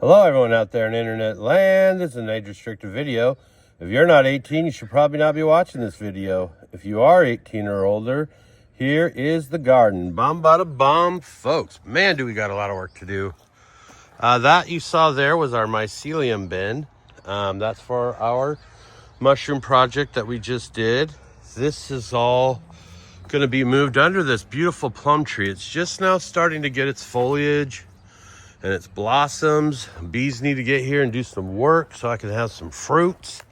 Hello everyone out there in internet land. This is an age-restricted video. If you're not 18, you should probably not be watching this video. If you are 18 or older, here is the garden. Bomb bada bomb, folks. Man, do we got a lot of work to do. That you saw there was our mycelium bin. That's for our mushroom project that we just did. This is all going to be moved under this beautiful plum tree. It's just now starting to get its foliage and its blossoms. Bees need to get here and do some work so I can have some fruits.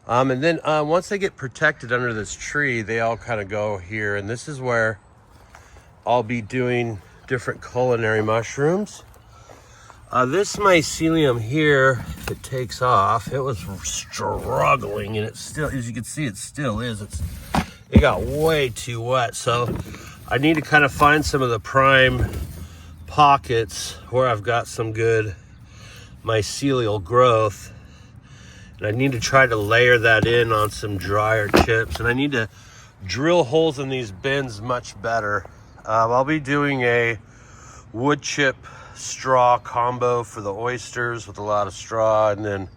And then once they get protected under this tree, they all kind of go here. And this is where I'll be doing different culinary mushrooms. This mycelium here, if it takes off, it was struggling, and it still, as you can see, it still is. It got way too wet, so I need to kind of find some of the prime pockets where I've got some good mycelial growth, and I need to try to layer that in on some drier chips, and I need to drill holes in these bins much better. I'll be doing a wood chip straw combo for the oysters with a lot of straw, and then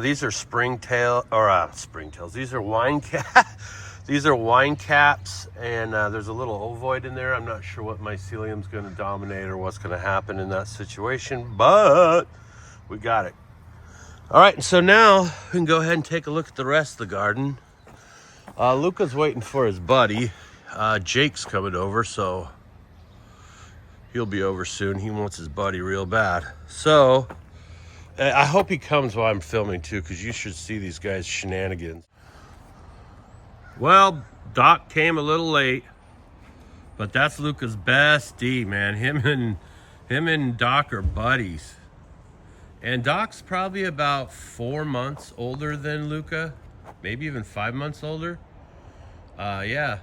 these are springtails. These are wine these are wine caps, and there's a little ovoid in there. I'm not sure what mycelium's going to dominate or what's going to happen in that situation, but we got it. All right, and so now we can go ahead and take a look at the rest of the garden. Luca's waiting for his buddy. Jake's coming over, so he'll be over soon. He wants his buddy real bad. So I hope he comes while I'm filming too, because you should see these guys' shenanigans. Well, Doc came a little late, but that's Luca's bestie, man. Him and Doc are buddies. And Doc's probably about 4 months older than Luca, maybe even 5 months older. Yeah,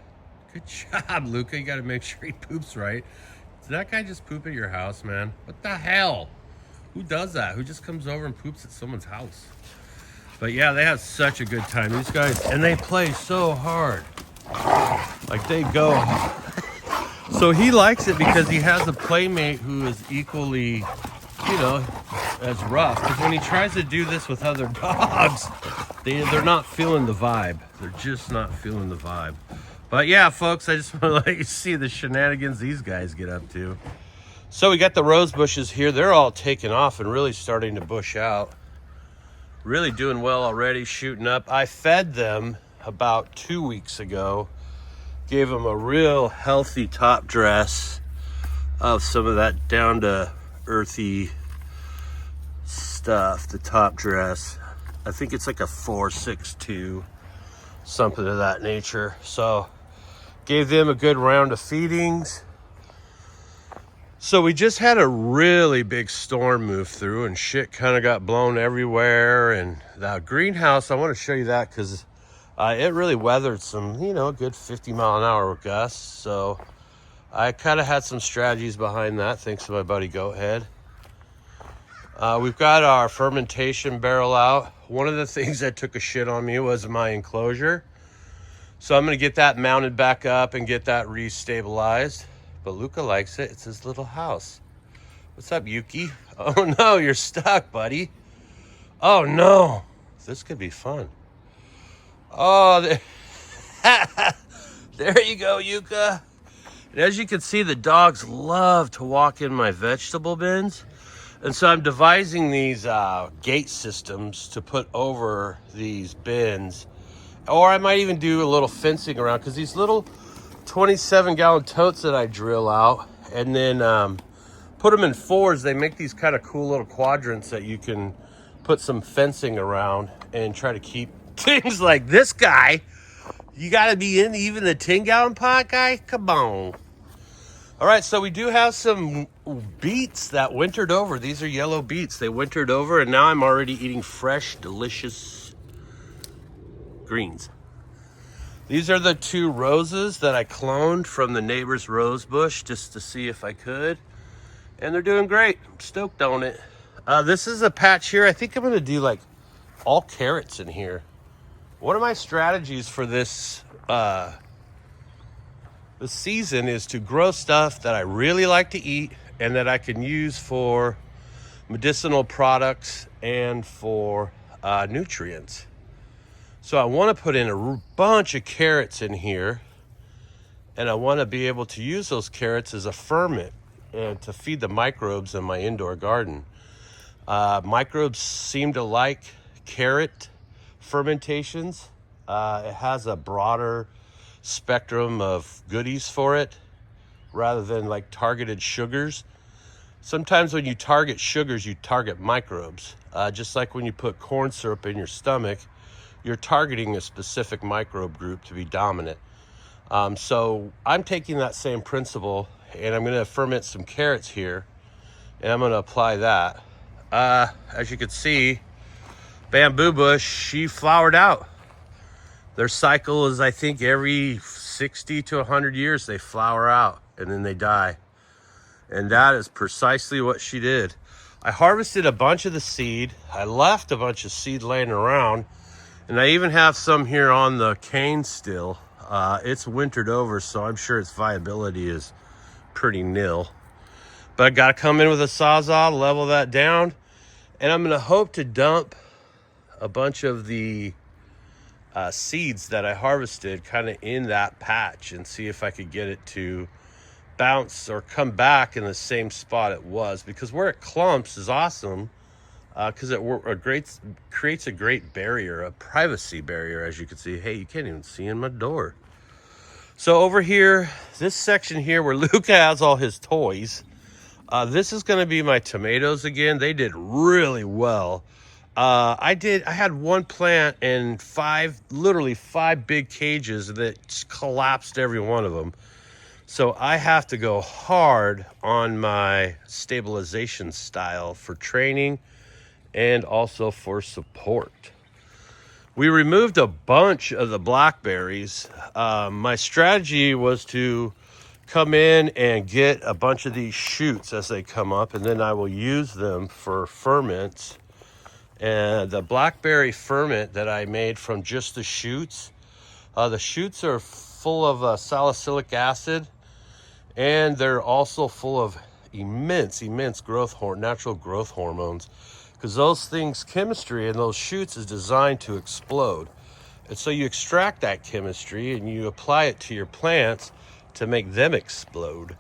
good job, Luca. You got to make sure he poops right. Did that guy just poop at your house, man? What the hell? Who does that? Who just comes over and poops at someone's house? But yeah, they have such a good time, these guys, and they play so hard. Like, they go. So he likes it because he has a playmate who is equally, as rough. Because when he tries to do this with other dogs, they're not feeling the vibe. They're just not feeling the vibe. But yeah, folks, I just want to let you see the shenanigans these guys get up to. So we got the rose bushes here. They're all taking off and really starting to bush out. Really doing well already, shooting up. I fed them about 2 weeks ago. Gave them a real healthy top dress of some of that down to earthy stuff, the top dress. I think it's like a 462, something of that nature. So gave them a good round of feedings. So we just had a really big storm move through, and shit kind of got blown everywhere. And the greenhouse, I want to show you that because it really weathered some, good 50-mile-an-hour gusts. So I kind of had some strategies behind that, thanks to my buddy Goathead. We've got our fermentation barrel out. One of the things that took a shit on me was my enclosure. So I'm going to get that mounted back up and get that re-stabilized. But Luca likes it. It's his little house. What's up, Yuki? Oh, no, you're stuck, buddy. Oh, no. This could be fun. Oh, there you go, Yuka. And as you can see, the dogs love to walk in my vegetable bins. And so I'm devising these gate systems to put over these bins. Or I might even do a little fencing around, because these little 27-gallon totes that I drill out and then put them in fours, they make these kind of cool little quadrants that you can put some fencing around and try to keep things like this guy. You got to be in even the 10-gallon pot guy? Come on. All right, so we do have some beets that wintered over. These are yellow beets. They wintered over, and now I'm already eating fresh, delicious greens. These are the 2 roses that I cloned from the neighbor's rose bush just to see if I could. And they're doing great. I'm stoked on it. This is a patch here. I think I'm going to do like all carrots in here. One of my strategies for this season is to grow stuff that I really like to eat and that I can use for medicinal products and for nutrients. So I want to put in a bunch of carrots in here, and I want to be able to use those carrots as a ferment and to feed the microbes in my indoor garden. Microbes seem to like carrot fermentations. It has a broader spectrum of goodies for it rather than like targeted sugars. Sometimes when you target sugars, you target microbes. Just like when you put corn syrup in your stomach, you're targeting a specific microbe group to be dominant. So I'm taking that same principle, and I'm going to ferment some carrots here, and I'm going to apply that. As you can see, bamboo bush, she flowered out. Their cycle is, I think, every 60 to 100 years they flower out and then they die. And that is precisely what she did. I harvested a bunch of the seed. I left a bunch of seed laying around, and I even have some here on the cane still. It's wintered over, so I'm sure its viability is pretty nil. But I got to come in with a Sawzall, level that down, and I'm going to hope to dump a bunch of the seeds that I harvested kind of in that patch and see if I could get it to bounce or come back in the same spot it was, because where it clumps is awesome because it creates a great barrier, a privacy barrier. As you can see, hey, you can't even see in my door. So over here, this section here where Luca has all his toys, this is going to be my tomatoes again. They did really well. I had one plant and literally five big cages that just collapsed every one of them. So I have to go hard on my stabilization style for training and also for support. We removed a bunch of the blackberries. My strategy was to come in and get a bunch of these shoots as they come up, and then I will use them for ferments. And the blackberry ferment that I made from just the shoots are full of salicylic acid, and they're also full of immense natural growth hormones, because those things, chemistry in those shoots is designed to explode. And so you extract that chemistry and you apply it to your plants to make them explode.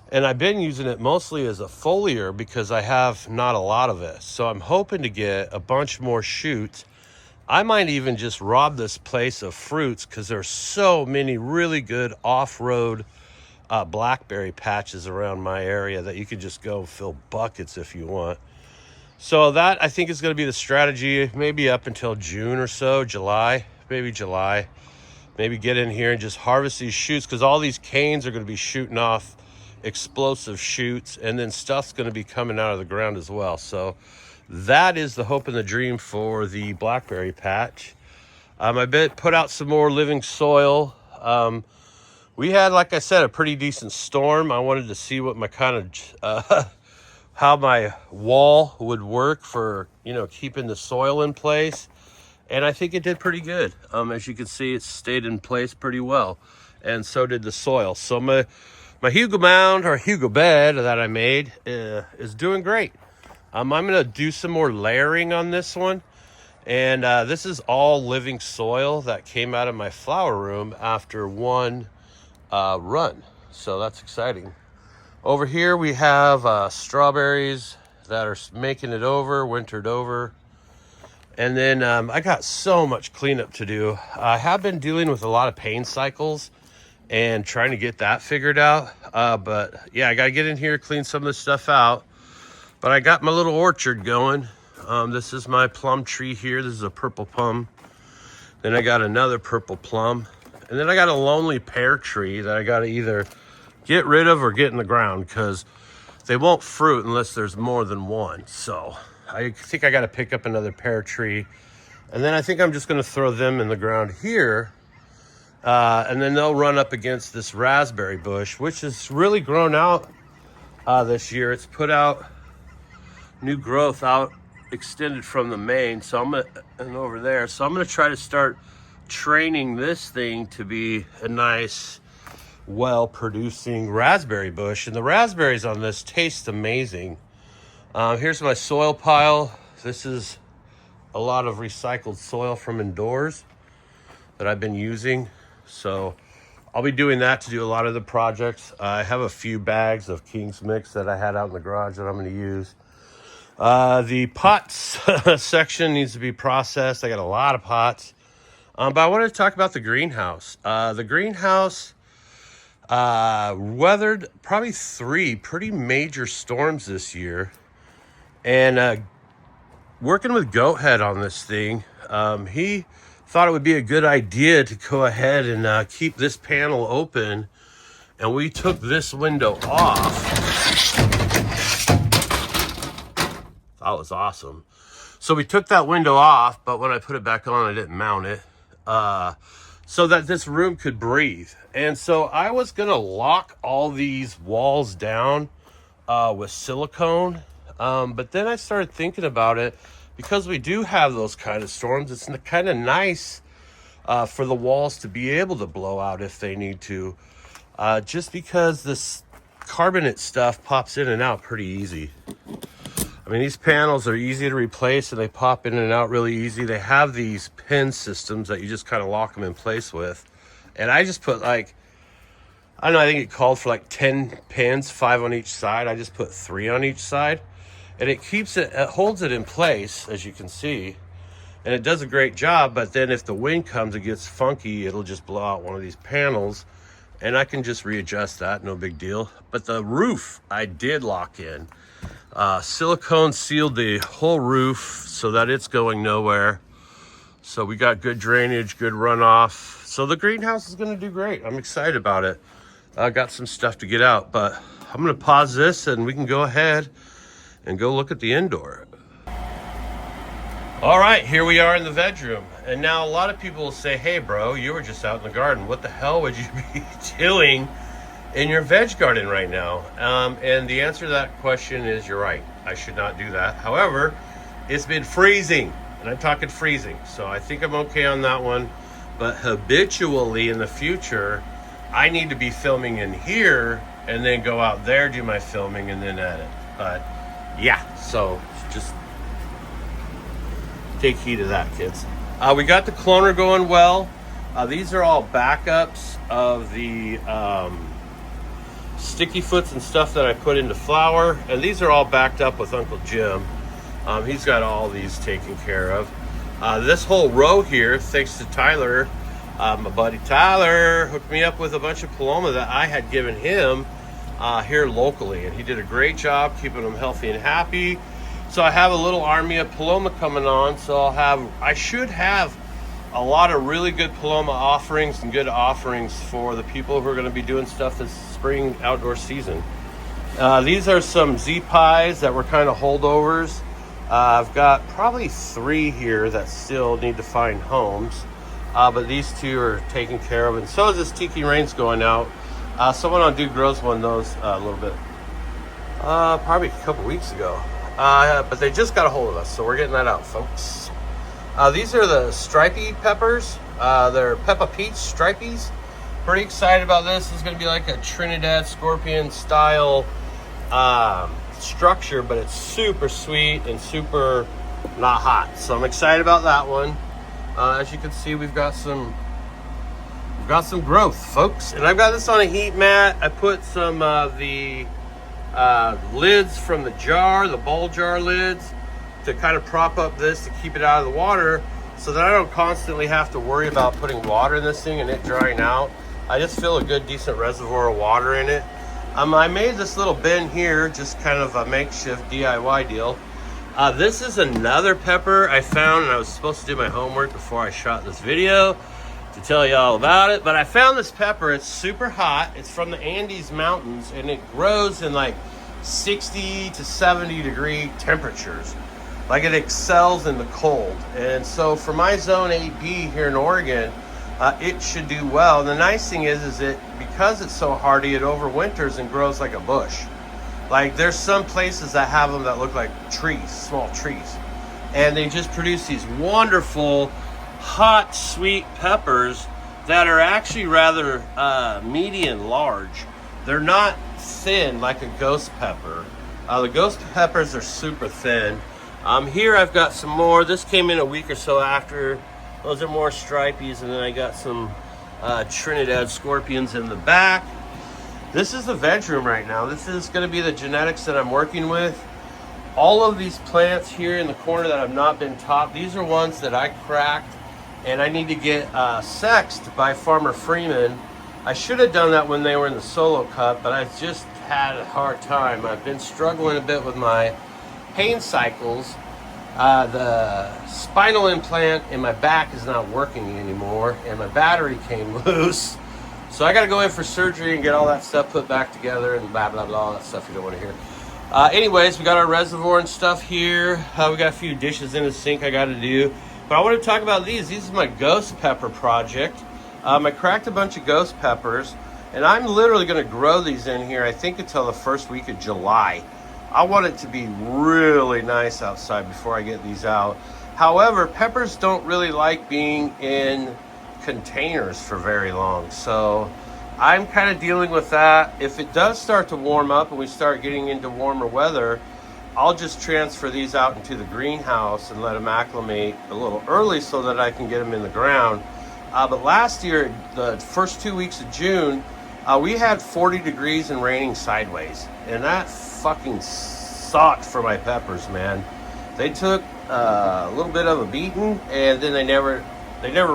And I've been using it mostly as a foliar because I have not a lot of it. So I'm hoping to get a bunch more shoots. I might even just rob this place of fruits because there's so many really good off-road blackberry patches around my area that you could just go fill buckets if you want. So that, I think, is going to be the strategy, maybe up until June or so, July. Maybe get in here and just harvest these shoots, because all these canes are going to be shooting off explosive shoots, and then stuff's going to be coming out of the ground as well. So that is the hope and the dream for the blackberry patch. I put out some more living soil. We had, like I said, a pretty decent storm. I wanted to see what my how my wall would work for, keeping the soil in place. And I think it did pretty good. As you can see, it stayed in place pretty well. And so did the soil. So my Hugo mound or Hugo bed that I made is doing great. I'm going to do some more layering on this one. And this is all living soil that came out of my flower room after one run. So that's exciting. Over here we have strawberries that are making it over, wintered over. And then I got so much cleanup to do. I have been dealing with a lot of pain cycles and trying to get that figured out. But yeah, I got to get in here, clean some of this stuff out. But I got my little orchard going. This is my plum tree here. This is a purple plum. Then I got another purple plum. And then I got a lonely pear tree that I got to either get rid of or get in the ground, because they won't fruit unless there's more than one. So I think I got to pick up another pear tree. And then I think I'm just going to throw them in the ground here. And then they'll run up against this raspberry bush, which has really grown out this year. It's put out new growth out, extended from the main. So and over there. So I'm going to try to start training this thing to be a nice, well-producing raspberry bush. And the raspberries on this taste amazing. Here's my soil pile. This is a lot of recycled soil from indoors that I've been using. So I'll be doing that to do a lot of the projects. I have a few bags of King's Mix that I had out in the garage that I'm going to use. The pots section needs to be processed. I got a lot of pots. But I wanted to talk about the greenhouse. The greenhouse weathered probably 3 pretty major storms this year. And working with Goathead on this thing, he thought it would be a good idea to go ahead and keep this panel open. And we took this window off. That was awesome. So we took that window off, but when I put it back on, I didn't mount it. So that this room could breathe. And so I was gonna lock all these walls down with silicone. But then I started thinking about it, because we do have those kind of storms. It's kind of nice for the walls to be able to blow out if they need to, just because this carbonate stuff pops in and out pretty easy. I mean, these panels are easy to replace and they pop in and out really easy. They have these pin systems that you just kind of lock them in place with. And I just put like, I don't know, I think it called for like 10 pins, 5 on each side. I just put 3 on each side. And it holds it in place, as you can see. And it does a great job, but then if the wind comes, it gets funky, it'll just blow out one of these panels. And I can just readjust that, no big deal. But the roof, I did lock in. Silicone sealed the whole roof so that it's going nowhere. So we got good drainage, good runoff. So the greenhouse is gonna do great. I'm excited about it. I got some stuff to get out, but I'm gonna pause this and we can go ahead and go look at the indoor. All right, here we are in the veg room. And now a lot of people will say, hey bro, you were just out in the garden. What the hell would you be doing in your veg garden right now? And the answer to that question is, you're right. I should not do that. However, it's been freezing, and I'm talking freezing. So I think I'm okay on that one. But habitually in the future, I need to be filming in here and then go out there, do my filming, and then edit. But yeah, so just take heed of that, kids. We got the cloner going well. These are all backups of the sticky foots and stuff that I put into flour, and these are all backed up with Uncle Jim. He's got all these taken care of. This whole row here, thanks to Tyler, my buddy Tyler hooked me up with a bunch of Paloma that I had given him here locally, and he did a great job keeping them healthy and happy. So I have a little army of Paloma coming on, so I should have a lot of really good Paloma offerings and good offerings for the people who are going to be doing stuff this spring outdoor season. These are some Z pies that were kind of holdovers. I've got probably 3 here that still need to find homes, but these 2 are taken care of, and so is this Tiki Rain's going out. Someone on Dude Grows won those a little bit, probably a couple weeks ago, but they just got a hold of us, so we're getting that out, folks. These are the stripy peppers. They're Peppa Peach stripies. Pretty excited about this. This is going to be like a Trinidad Scorpion style structure, but it's super sweet and super not hot. So I'm excited about that one. As you can see, we've got some growth, folks. And I've got this on a heat mat. I put some of the lids from the jar, the bowl jar lids, to kind of prop up this to keep it out of the water, so that I don't constantly have to worry about putting water in this thing and it drying out. I just fill a good decent reservoir of water in it. I made this little bin here, just kind of a makeshift DIY deal. This is another pepper I found, and I was supposed to do my homework before I shot this video to tell you all about it, but I found this pepper. It's super hot. It's from the Andes Mountains, and it grows in like 60 to 70 degree temperatures. Like, it excels in the cold. And so for my zone 8B here in Oregon, it should do well. And the nice thing is it, because it's so hardy, it overwinters and grows like a bush. Like, there's some places that have them that look like trees, small trees. And they just produce these wonderful, hot, sweet peppers that are actually rather medium large. They're not thin like a ghost pepper. The ghost peppers are super thin. Here I've got some more. This came in a week or so after. Those are more stripies, and then I got some Trinidad scorpions in the back. This is the veg room right now. This is going to be the genetics that I'm working with. All of these plants here in the corner that have not been topped, these are ones that I cracked, and I need to get sexed by Farmer Freeman. I should have done that when they were in the solo cut, but I just had a hard time. I've been struggling a bit with my pain cycles. The spinal implant in my back is not working anymore, and my battery came loose. So I got to go in for surgery and get all that stuff put back together and blah, blah, blah, all that stuff you don't want to hear. Anyways, we got our reservoir and stuff here. We got a few dishes in the sink I got to do. But I want to talk about these. This is my ghost pepper project. I cracked a bunch of ghost peppers, and I'm literally going to grow these in here, I think, until the first week of July. I want it to be really nice outside before I get these out. However, peppers don't really like being in containers for very long, so I'm kind of dealing with that. If it does start to warm up and we start getting into warmer weather, I'll just transfer these out into the greenhouse and let them acclimate a little early so that I can get them in the ground. But last year, the first 2 weeks of June, we had 40 degrees and raining sideways, and that fucking sucked for my peppers, man. They took a little bit of a beating, and then they never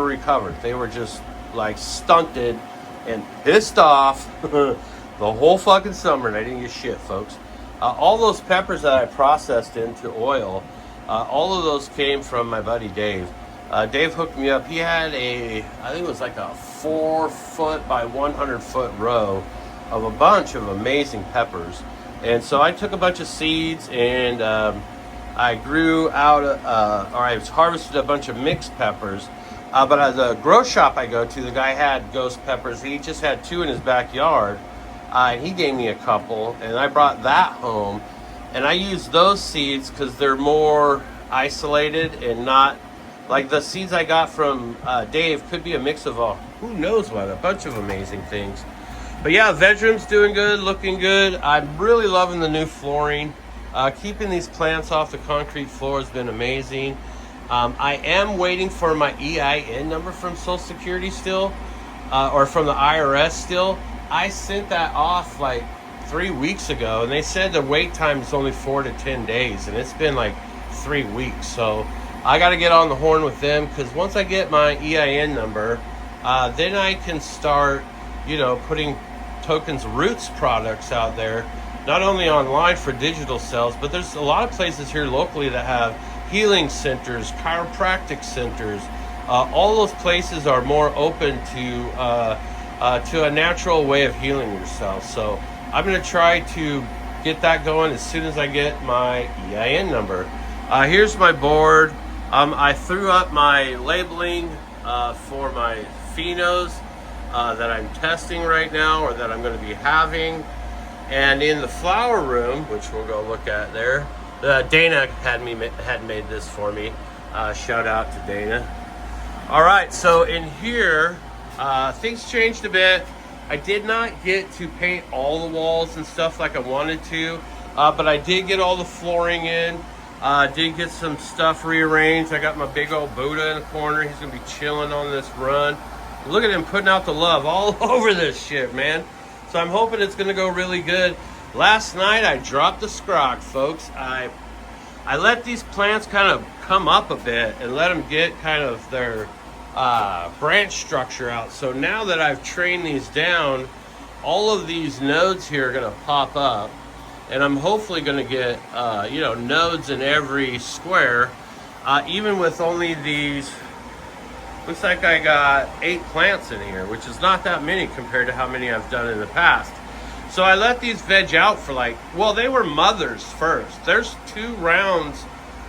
recovered. They were just like stunted and pissed off the whole fucking summer, and I didn't get shit, folks. All those peppers that I processed into oil, all of those came from my buddy Dave. Dave hooked me up. He had I think it was like a 4-foot by 100-foot row of a bunch of amazing peppers. And so I took a bunch of seeds, and I grew out, or I harvested a bunch of mixed peppers. But at the grow shop I go to, the guy had ghost peppers. He just had 2 in his backyard. And he gave me a couple, and I brought that home. And I used those seeds because they're more isolated and not, like the seeds I got from Dave could be a mix of who knows what, a bunch of amazing things. But yeah, veg room's doing good, looking good. I'm really loving the new flooring. Keeping these plants off the concrete floor has been amazing. I am waiting for my EIN number from Social Security still, or from the IRS still. I sent that off like 3 weeks ago, and they said the wait time is only 4 to 10 days, and it's been like 3 weeks. So I got to get on the horn with them, because once I get my EIN number, then I can start, putting Tokin's Roots products out there, not only online for digital sales, but there's a lot of places here locally that have healing centers, chiropractic centers. All those places are more open to a natural way of healing yourself. So I'm going to try to get that going as soon as I get my EIN number. Here's my board. I threw up my labeling for my phenos that I'm testing right now, or that I'm going to be having. And in the flower room, which we'll go look at there, Dana had made this for me. Shout out to Dana. All right, so in here, things changed a bit. I did not get to paint all the walls and stuff like I wanted to, but I did get all the flooring in. Did get some stuff rearranged. I got my big old Buddha in the corner. He's gonna be chilling on this run. Look at him putting out the love all over this shit, man. So I'm hoping it's gonna go really good. Last night I dropped the scrog, folks. I let these plants kind of come up a bit and let them get kind of their branch structure out. So now that I've trained these down, all of these nodes here are gonna pop up, and I'm hopefully gonna get nodes in every square, even with only these. Looks like I got 8 plants in here, which is not that many compared to how many I've done in the past. So I let these veg out for they were mothers first. There's 2 rounds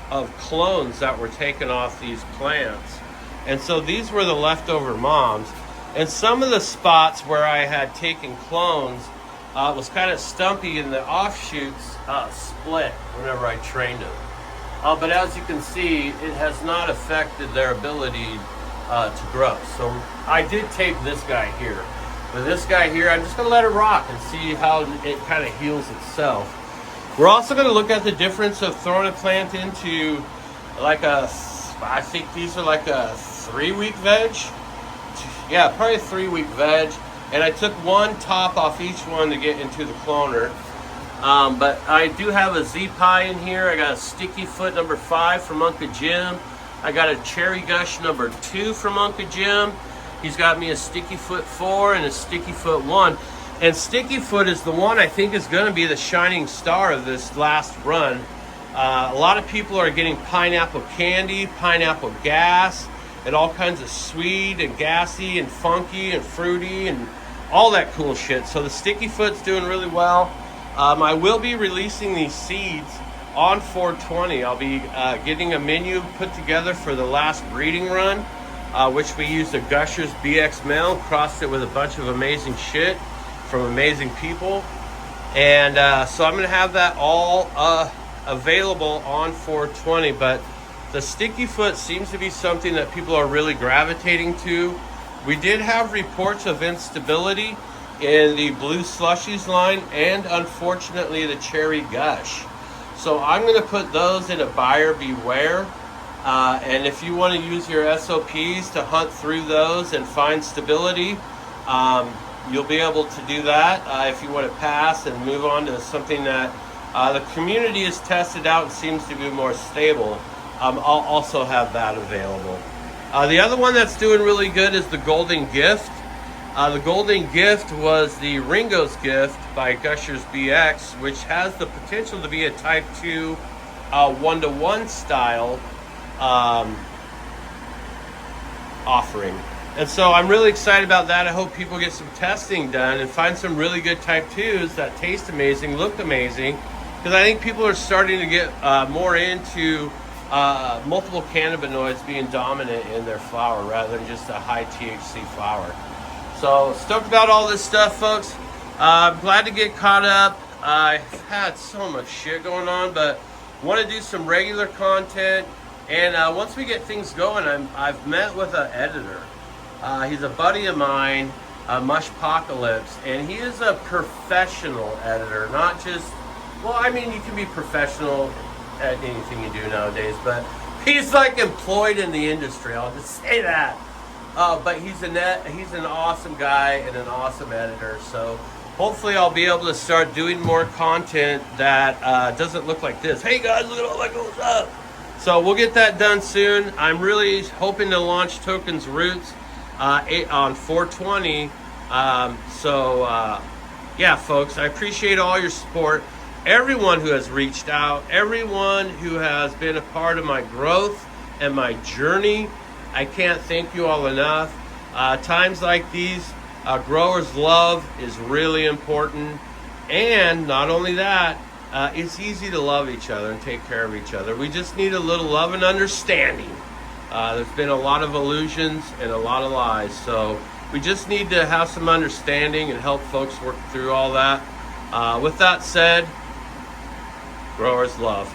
of clones that were taken off these plants. And so these were the leftover moms. And some of the spots where I had taken clones was kind of stumpy, and the offshoots split whenever I trained them. But as you can see, it has not affected their ability to grow. So I did tape this guy here. But this guy here, I'm just going to let it rock and see how it kind of heals itself. We're also going to look at the difference of throwing a plant into like I think these are like a 3-week veg. Yeah, probably a 3-week veg. And I took one top off each one to get into the cloner. But I do have a Z-Pie in here. I got a Sticky Foot number 5 from Uncle Jim. I got a Cherry Gush number 2 from Uncle Jim. He's got me a Sticky Foot 4 and a Sticky Foot 1. And Sticky Foot is the one I think is going to be the shining star of this last run. A lot of people are getting pineapple candy, pineapple gas, and all kinds of sweet and gassy and funky and fruity and all that cool shit. So the Sticky Foot's doing really well. I will be releasing these seeds on 420. I'll be getting a menu put together for the last breeding run, which we used a Gushers BX male, crossed it with a bunch of amazing shit from amazing people. And so I'm going to have that all available on 420. But the Sticky Foot seems to be something that people are really gravitating to. We did have reports of instability in the Blue Slushies line and unfortunately the Cherry Gush. So I'm going to put those in a buyer beware. And if you want to use your SOPs to hunt through those and find stability, you'll be able to do that. If you want to pass and move on to something that the community has tested out and seems to be more stable, I'll also have that available. The other one that's doing really good is the Golden Gift. The Golden Gift was the Ringo's Gift by Gushers BX, which has the potential to be a type 2 1-to-1 style offering. And so I'm really excited about that. I hope people get some testing done and find some really good type 2s that taste amazing, look amazing, because I think people are starting to get more into multiple cannabinoids being dominant in their flower rather than just a high THC flower. So stoked about all this stuff, folks. I'm glad to get caught up. I've had so much shit going on, but want to do some regular content. And once we get things going, I've met with an editor. He's a buddy of mine, Mushpocalypse, and he is a professional editor, not just, well, I mean, you can be professional at anything you do nowadays, but he's like employed in the industry, I'll just say that. But he's an awesome guy and an awesome editor, so hopefully I'll be able to start doing more content that doesn't look like this. Hey guys, look at all that goes up. So we'll get that done soon. I'm really hoping to launch Tokin's Roots on 420. Yeah, folks, I appreciate all your support. Everyone who has reached out, everyone who has been a part of my growth and my journey, I can't thank you all enough. Times like these, growers' love is really important. And not only that, it's easy to love each other and take care of each other. We just need a little love and understanding. There's been a lot of illusions and a lot of lies. So we just need to have some understanding and help folks work through all that. With that said, growers' love.